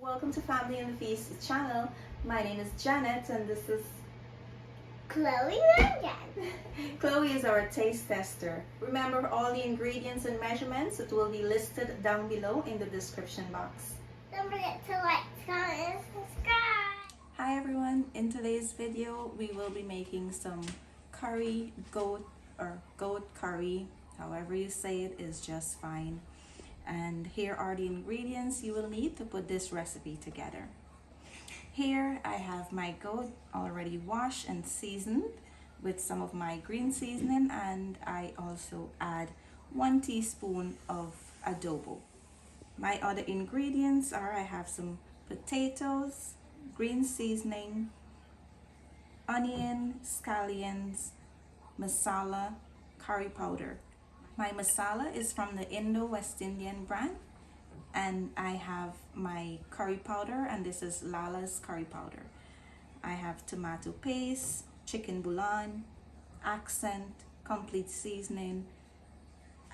Welcome to Family and the Feast channel. My name is Janet and this is Chloe again. Chloe is our taste tester. Remember all the ingredients and measurements, it will be listed down below in the description box. Don't forget to like, comment, and subscribe. Hi everyone, in today's video we will be making some curry, goat curry, however you say it is just fine. And here are the ingredients you will need to put this recipe together. Here I have my goat already washed and seasoned with some of my green seasoning, and I also add 1 teaspoon of adobo. My other ingredients are I have some potatoes, green seasoning, onion, scallions, masala, curry powder. My masala is from the Indo-West Indian brand, and I have my curry powder, and this is Lala's curry powder. I have tomato paste, chicken bouillon, accent, complete seasoning,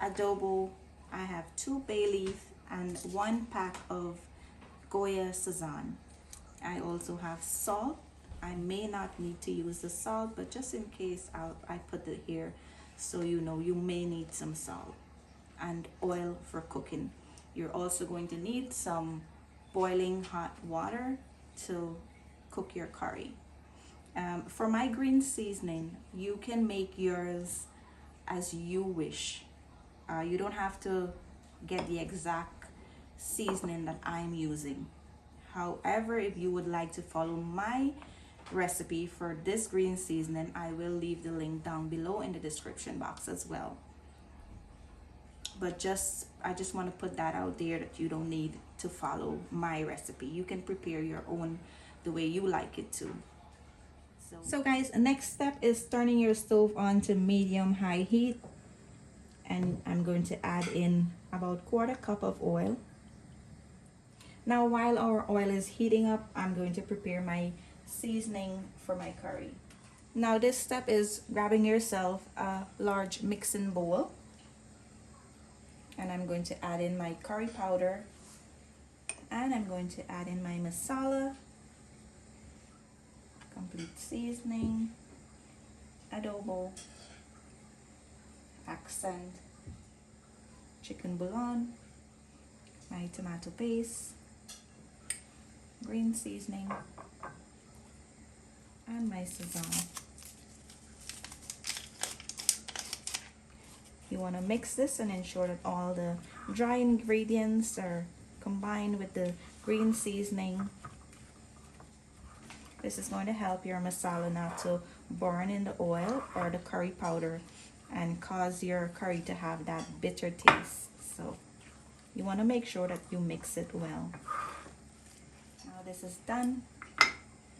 adobo. I have 2 bay leaf and 1 pack of Goya Sazon. I also have salt. I may not need to use the salt, but just in case I put it here so you know you may need some salt, and oil for cooking. You're also going to need some boiling hot water to cook your curry. For my green seasoning, you can make yours as you wish. You don't have to get the exact seasoning that I'm using. However, if you would like to follow my recipe for this green seasoning, I will leave the link down below in the description box as well. But I just want to put that out there that you don't need to follow my recipe. You can prepare your own the way you like it to. So guys, next step is turning your stove on to medium-high heat, and I'm going to add in about 1/4 cup of oil. Now while our oil is heating up, I'm going to prepare my seasoning for my curry. Now this step is grabbing yourself a large mixing bowl, and I'm going to add in my curry powder, and I'm going to add in my masala, complete seasoning, adobo, accent, chicken bouillon, my tomato paste, green seasoning, and my Sazon. You want to mix this and ensure that all the dry ingredients are combined with the green seasoning. This is going to help your masala not to burn in the oil or the curry powder and cause your curry to have that bitter taste. So you want to make sure that you mix it well. Now this is done.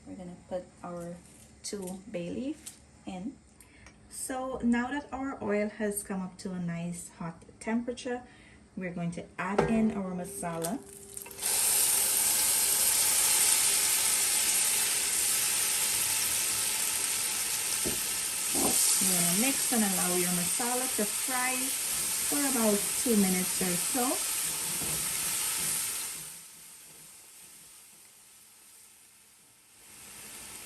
We're going to put our 2 bay leaf in. So now that our oil has come up to a nice hot temperature, we're going to add in our masala. You want to mix and allow your masala to fry for about 2 minutes or so.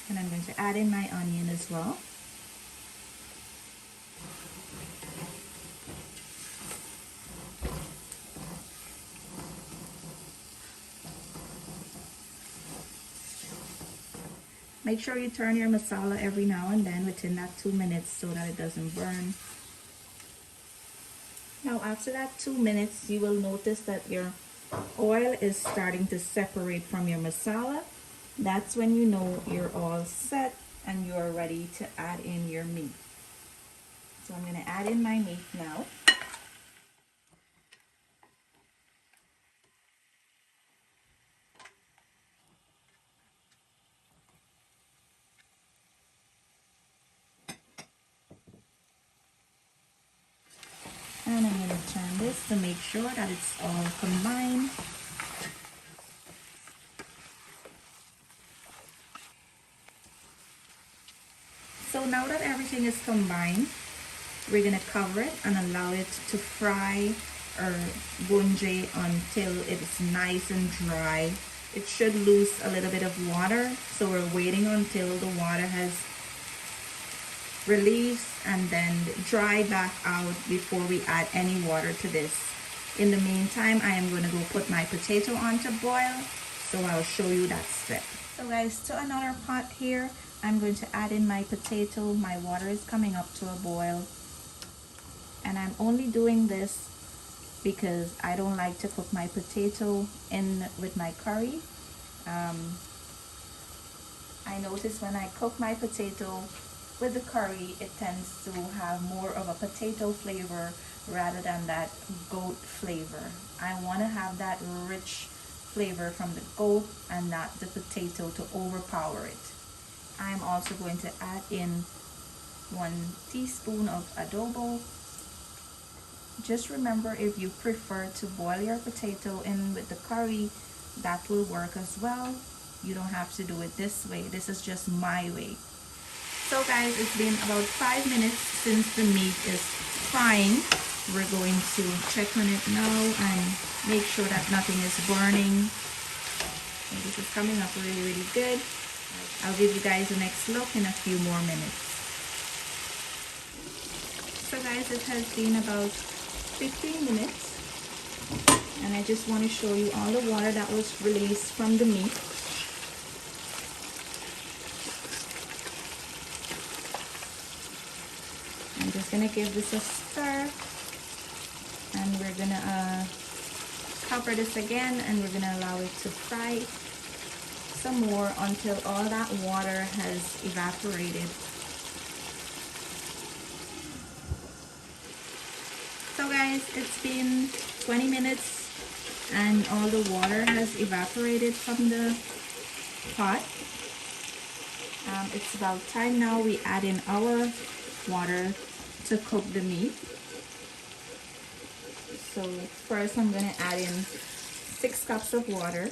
And I'm going to add in my onion as well. Make sure you turn your masala every now and then within that 2 minutes so that it doesn't burn. Now after that 2 minutes, you will notice that your oil is starting to separate from your masala. That's when you know you're all set and you're ready to add in your meat. So I'm going to add in my meat now. And I'm going to turn this to make sure that it's all combined. So now that everything is combined, we're going to cover it and allow it to fry or bunje until it's nice and dry it should lose a little bit of water, so we're waiting until the water has released and then dry back out before we add any water to this. In the meantime, I am going to go put my potato on to boil, so I'll show you that step. So guys, to another pot here, I'm going to add in my potato. My water is coming up to a boil, and I'm only doing this because I don't like to cook my potato in with my curry. I notice when I cook my potato with the curry, it tends to have more of a potato flavor rather than that goat flavor. I want to have that rich flavor from the goat and not the potato to overpower it. I'm also going to add in 1 teaspoon of adobo. Just remember, if you prefer to boil your potato in with the curry, that will work as well. You don't have to do it this way. This is just my way. So guys, it's been about 5 minutes since the meat is frying. We're going to check on it now and make sure that nothing is burning. And this is coming up really good. I'll give you guys the next look in a few more minutes. So guys, it has been about 15 minutes, and I just want to show you all the water that was released from the meat. I'm just gonna give this a stir, and we're gonna cover this again, and we're gonna allow it to fry some more until all that water has evaporated. So guys, it's been 20 minutes and all the water has evaporated from the pot. It's about time now we add in our water to cook the meat. So first I'm going to add in 6 cups of water.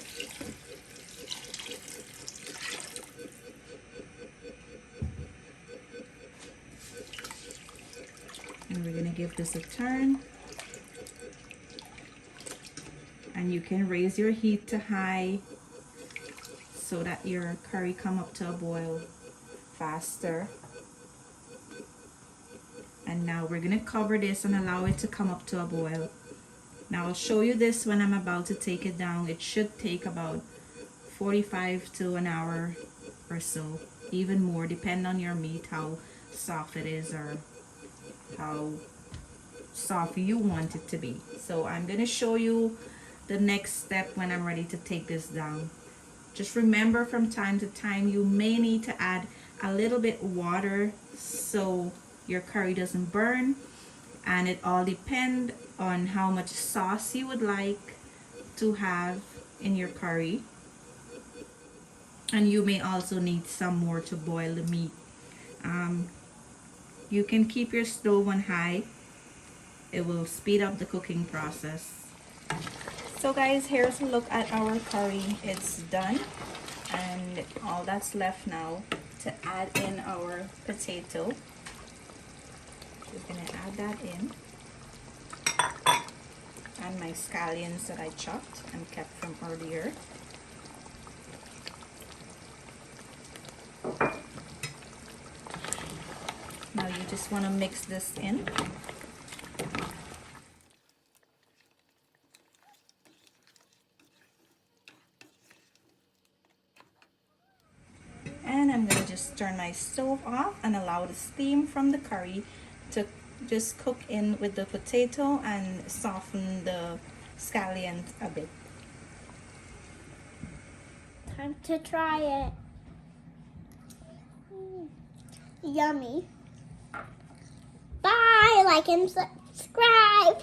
And we're going to give this a turn. And you can raise your heat to high so that your curry come up to a boil faster. And now we're going to cover this and allow it to come up to a boil. Now I'll show you this when I'm about to take it down. It should take about 45 to an hour or so, even more, depending on your meat, how soft it is or how soft you want it to be. So I'm going to show you the next step when I'm ready to take this down. Just remember, from time to time you may need to add a little bit water so your curry doesn't burn, and it all depends on how much sauce you would like to have in your curry. And you may also need some more to boil the meat. You can keep your stove on high. It will speed up the cooking process. So guys, here's a look at our curry. It's done, and all that's left now to add in our potato. We're gonna add that in, and my scallions that I chopped and kept from earlier. Now you just want to mix this in. And I'm going to just turn my stove off and allow the steam from the curry to just cook in with the potato and soften the scallions a bit. Time to try it. Yummy. Bye, like and subscribe.